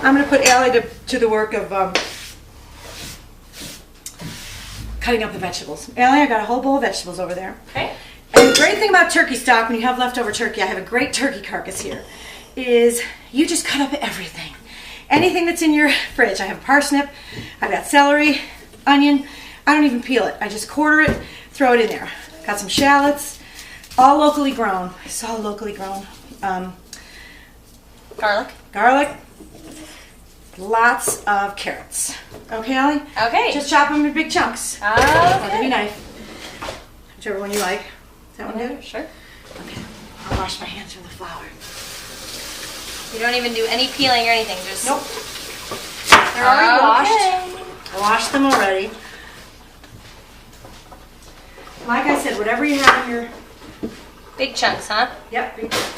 I'm going to put Allie to the work of cutting up the vegetables. Allie, I got a whole bowl of vegetables over there. Okay. And the great thing about turkey stock, when you have leftover turkey, I have a great turkey carcass here, is you just cut up everything. Anything that's in your fridge. I have parsnip, I've got celery, onion. I don't even peel it. I just quarter it, throw it in there. Got some shallots, all locally grown. It's all locally grown. Garlic. Garlic. Lots of carrots. Okay, Allie? Okay. Just chop them in big chunks. Okay. I'll give you a knife. Whichever one you like. Is that one good? Sure. Okay. I'll wash my hands from the flour. You don't even do any peeling or anything, just... Nope. They're already washed. Okay. I washed them already. Like I said, whatever you have in your... Big chunks, huh? Yep. Big chunks.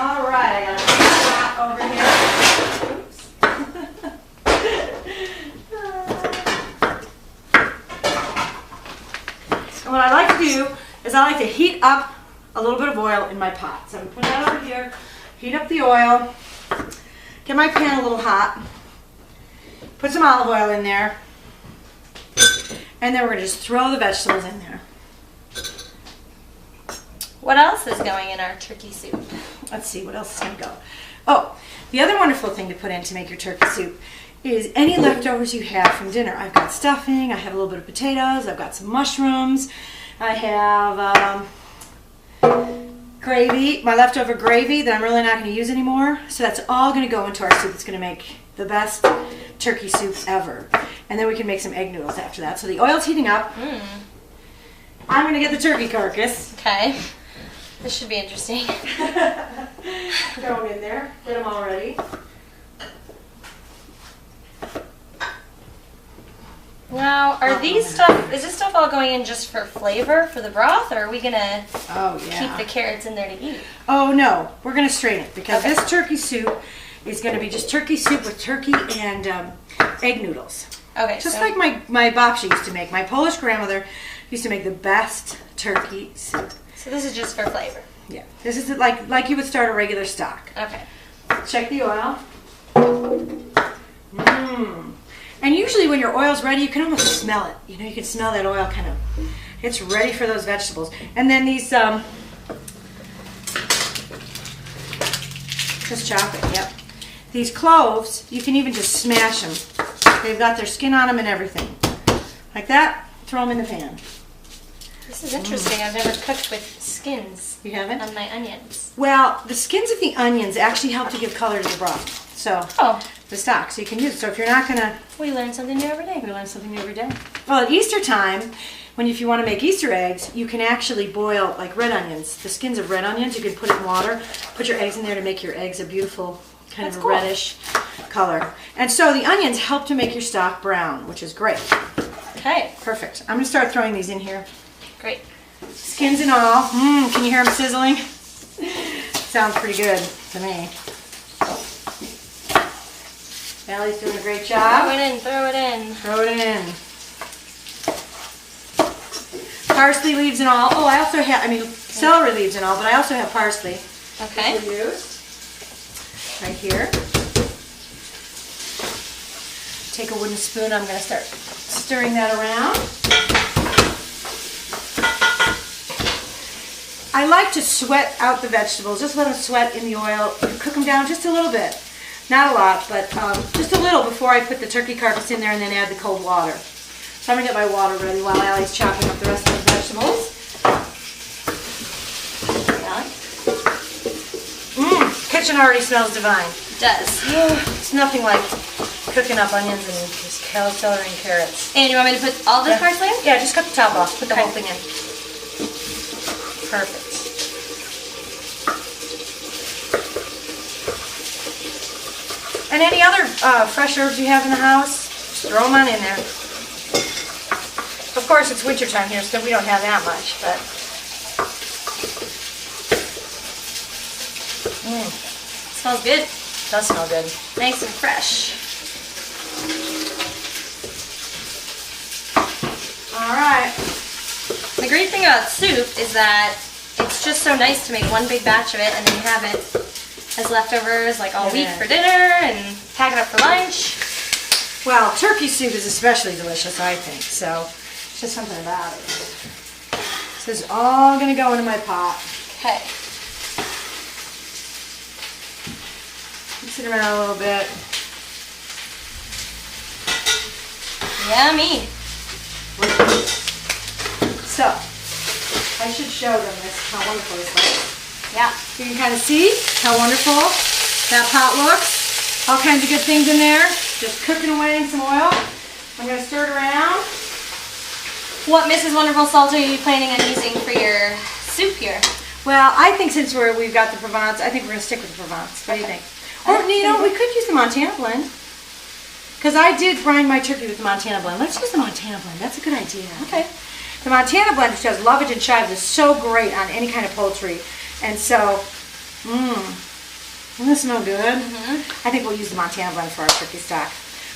All right, I got a pot over here. Oops. And what I like to do is I like to heat up a little bit of oil in my pot. So I'm going to put that over here, heat up the oil, get my pan a little hot, put some olive oil in there, and then we're going to just throw the vegetables in there. What else is going in our turkey soup? Let's see, what else is going to go? Oh, the other wonderful thing to put in to make your turkey soup is any leftovers you have from dinner. I've got stuffing, I have a little bit of potatoes, I've got some mushrooms, I have gravy, my leftover gravy that I'm really not going to use anymore. So that's all going to go into our soup. It's going to make the best turkey soup ever. And then we can make some egg noodles after that. So the oil's heating up. I'm going to get the turkey carcass. Okay. This should be interesting. Throw them in there. Get them all ready. Now, is this stuff all going in just for flavor for the broth, or are we going to keep the carrots in there to eat? Oh, no. We're going to strain it because Okay. this turkey soup is going to be just turkey soup with turkey and egg noodles. Okay. Just like my babci used to make. My Polish grandmother used to make the best turkey soup. So this is just for flavor. Yeah. This is like you would start a regular stock. Okay. Check the oil. And usually when your oil's ready, you can almost smell it. You know, you can smell that oil kind of, it's ready for those vegetables. And then these, just chop it, yep. These cloves, you can even just smash them. They've got their skin on them and everything. Like that, throw them in the pan. This is interesting. I've never cooked with skins. You haven't? On my onions. Well, the skins of the onions actually help to give color to the broth. So, the stock, so you can use it. So if you're not going to... We learn something new every day. We learn something new every day. Well, at Easter time, if you want to make Easter eggs, you can actually boil like red onions. The skins of red onions, you can put it in water, put your eggs in there to make your eggs a beautiful kind of a reddish color. And so the onions help to make your stock brown, which is great. Okay. Perfect. I'm going to start throwing these in here. Great. Skins and all. Can you hear them sizzling? Sounds pretty good to me. Allie's doing a great job. Throw it in, throw it in. Throw it in. Parsley leaves and all. Oh, I also have, celery leaves and all, but I also have parsley. Okay. To use. Right here. Take a wooden spoon. I'm going to start stirring that around. I like to sweat out the vegetables. Just let them sweat in the oil. Cook them down just a little bit. Not a lot, but just a little before I put the turkey carcass in there and then add the cold water. So I'm going to get my water ready while Allie's chopping up the rest of the vegetables. Kitchen already smells divine. It does. It's nothing like cooking up onions and just celery and carrots. And you want me to put all this parsley in? Yeah, just cut the top off. Put the whole thing in. Perfect. And any other fresh herbs you have in the house, just throw them on in there. Of course, it's wintertime here, so we don't have that much, but... Smells good. It does smell good. Nice and fresh. All right. The great thing about soup is that it's it's just so nice to make one big batch of it and then you have it as leftovers like all week for dinner and pack it up for lunch. Well, turkey soup is especially delicious, I think. So it's just something about it. This is all gonna go into my pot. Okay. Mix it around a little bit. Yummy. So, I should show them this, how wonderful this looks. Yeah. You can kind of see how wonderful that pot looks. All kinds of good things in there. Just cooking away in some oil. I'm going to stir it around. What Mrs. Wonderful salt are you planning on using for your soup here? Well, I think since we've got the Provence, I think we're going to stick with the Provence. What do you think? Or, you know, we could use the Montana blend. Because I did brine my turkey with the Montana blend. Let's use the Montana blend. That's a good idea. Okay. The Montana blend, which has lovage and chives, is so great on any kind of poultry. And so, doesn't this smell good? I think we'll use the Montana blend for our turkey stock.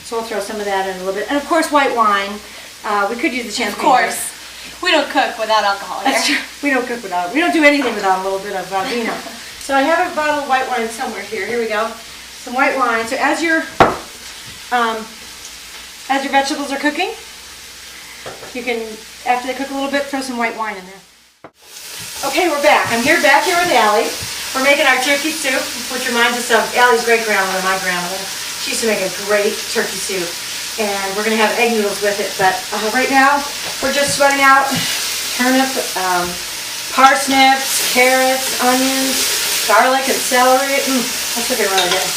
So we'll throw some of that in a little bit. And of course, white wine. We could use the champagne. Of course. We don't cook without alcohol here. That's true. We don't cook without, we don't do anything without a little bit of vino. So I have a bottle of white wine somewhere here. Here we go. Some white wine. So as your vegetables are cooking, you can, after they cook a little bit, throw some white wine in there. Okay, we're back. I'm back here with Allie. We're making our turkey soup, which reminds us of Allie's great-grandmother, my grandmother. She used to make a great turkey soup. And we're going to have egg noodles with it. But right now, we're just sweating out turnip, parsnips, carrots, onions, garlic, and celery. That's looking really good.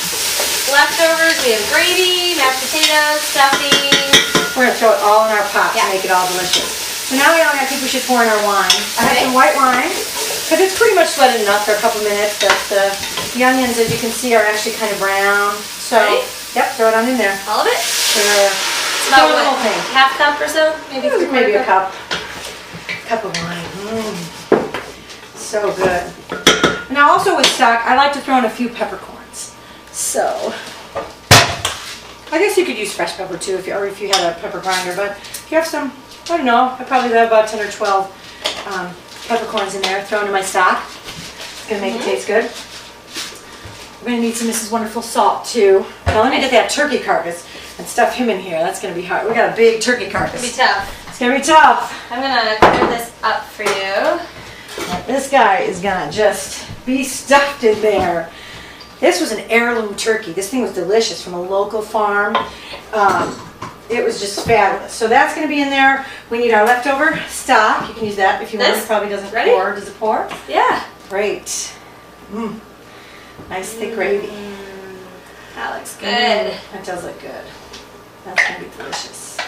Leftovers, we have gravy, mashed potatoes, stuffing. We're going to throw it all in our pot to make it all delicious. So now I think we should pour in our wine. I have some white wine, because it's pretty much sweated enough for a couple minutes, but the onions, as you can see, are actually kind of brown. So, yep, throw it on in there. All of it? Sure. It's about the whole thing. Half cup or so? Maybe a cup. Cup of wine. So good. Now also with stock, I like to throw in a few peppercorns. So, I guess you could use fresh pepper too, if you had a pepper grinder, but if you have some, I don't know, I probably have about 10 or 12 peppercorns in there thrown in my stock. It's going to make it taste good. We're going to need some Mrs. Wonderful salt too. Now let me get that turkey carcass and stuff him in here. That's going to be hard. We got a big turkey carcass. It's going to be tough. It's going to be tough. I'm going to clear this up for you. Now, this guy is going to just be stuffed in there. This was an heirloom turkey. This thing was delicious from a local farm. It was just fabulous. So that's going to be in there. We need our leftover stock. You can use that if you want. It probably doesn't pour. Does it pour? Yeah. Great. Nice thick gravy. That looks good. That does look good. That's going to be delicious.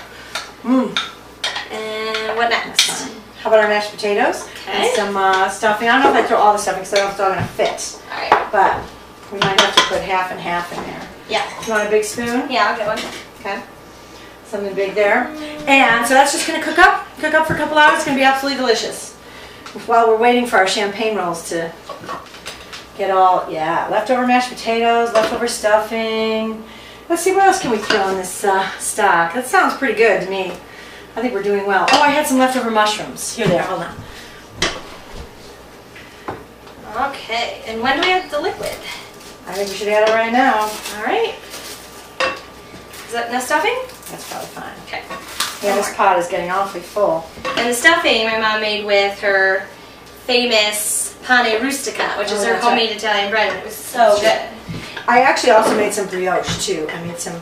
And what next? How about our mashed potatoes? Okay. And some stuffing. I don't know if I throw all the stuffing because I don't know if it's all going to fit. All right. But we might have to put half and half in there. Yeah. You want a big spoon? Yeah, I'll get one. Okay. Something big there. And so that's just going to cook up for a couple hours. It's going to be absolutely delicious. While we're waiting for our champagne rolls to get all, leftover mashed potatoes, leftover stuffing. Let's see, what else can we throw in this stock? That sounds pretty good to me. I think we're doing well. Oh, I had some leftover mushrooms. Here they are. Hold on. Okay. And when do we have the liquid? I think we should add it right now. All right. Is that enough stuffing? That's probably fine. Okay. Yeah, this pot is getting awfully full. And the stuffing my mom made with her famous pane rustica, which is her homemade Italian bread, and it was so good. I actually also made some brioche too. I made some,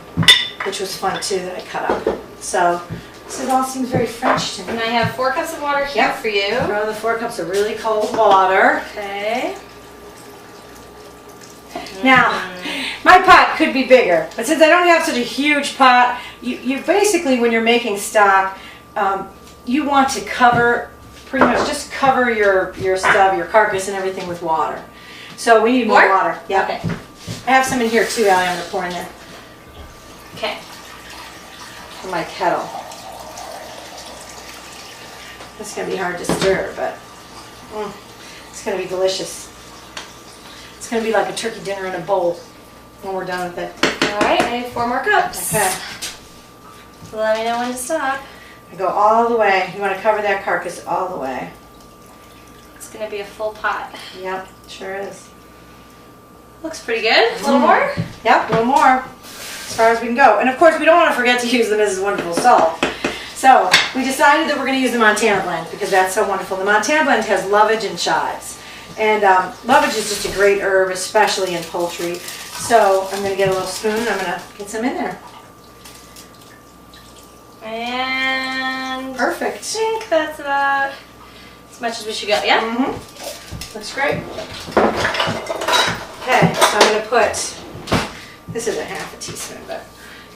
which was fun too, that I cut up. So this all seems very French to me. And I have 4 cups of water here for you. Throw the 4 cups of really cold water. Okay. Now, my pot could be bigger, but since I don't have such a huge pot, you basically, when you're making stock, you want to cover, pretty much just cover your stuff, your carcass and everything with water. So we need more water. Yeah. Okay. I have some in here too, Allie, I'm going to pour in there. Okay. For my kettle. It's going to be hard to stir, but it's going to be delicious. It's going to be like a turkey dinner in a bowl when we're done with it. All right, I need 4 more cups. Okay. So let me know when to stop. I go all the way. You want to cover that carcass all the way. It's gonna be a full pot. Yep, sure is. Looks pretty good. A little more? Yep, a little more. As far as we can go. And of course, we don't want to forget to use the Mrs. Wonderful salt. So we decided that we're going to use the Montana blend because that's so wonderful. The Montana blend has lovage and chives. And lovage is just a great herb, especially in poultry. So I'm going to get a little spoon and I'm going to get some in there. And perfect. I think that's about as much as we should go, yeah? Mm-hmm. Looks great. Okay, so I'm going to put, this isn't half a teaspoon, but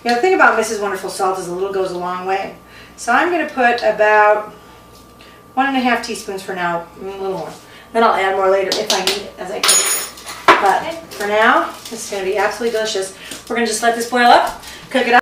you know, the thing about Mrs. Wonderful salt is a little goes a long way. So I'm going to put about 1.5 teaspoons for now, a little more. Then I'll add more later if I need it as I cook it. But for now, this is going to be absolutely delicious. We're going to just let this boil up, cook it up.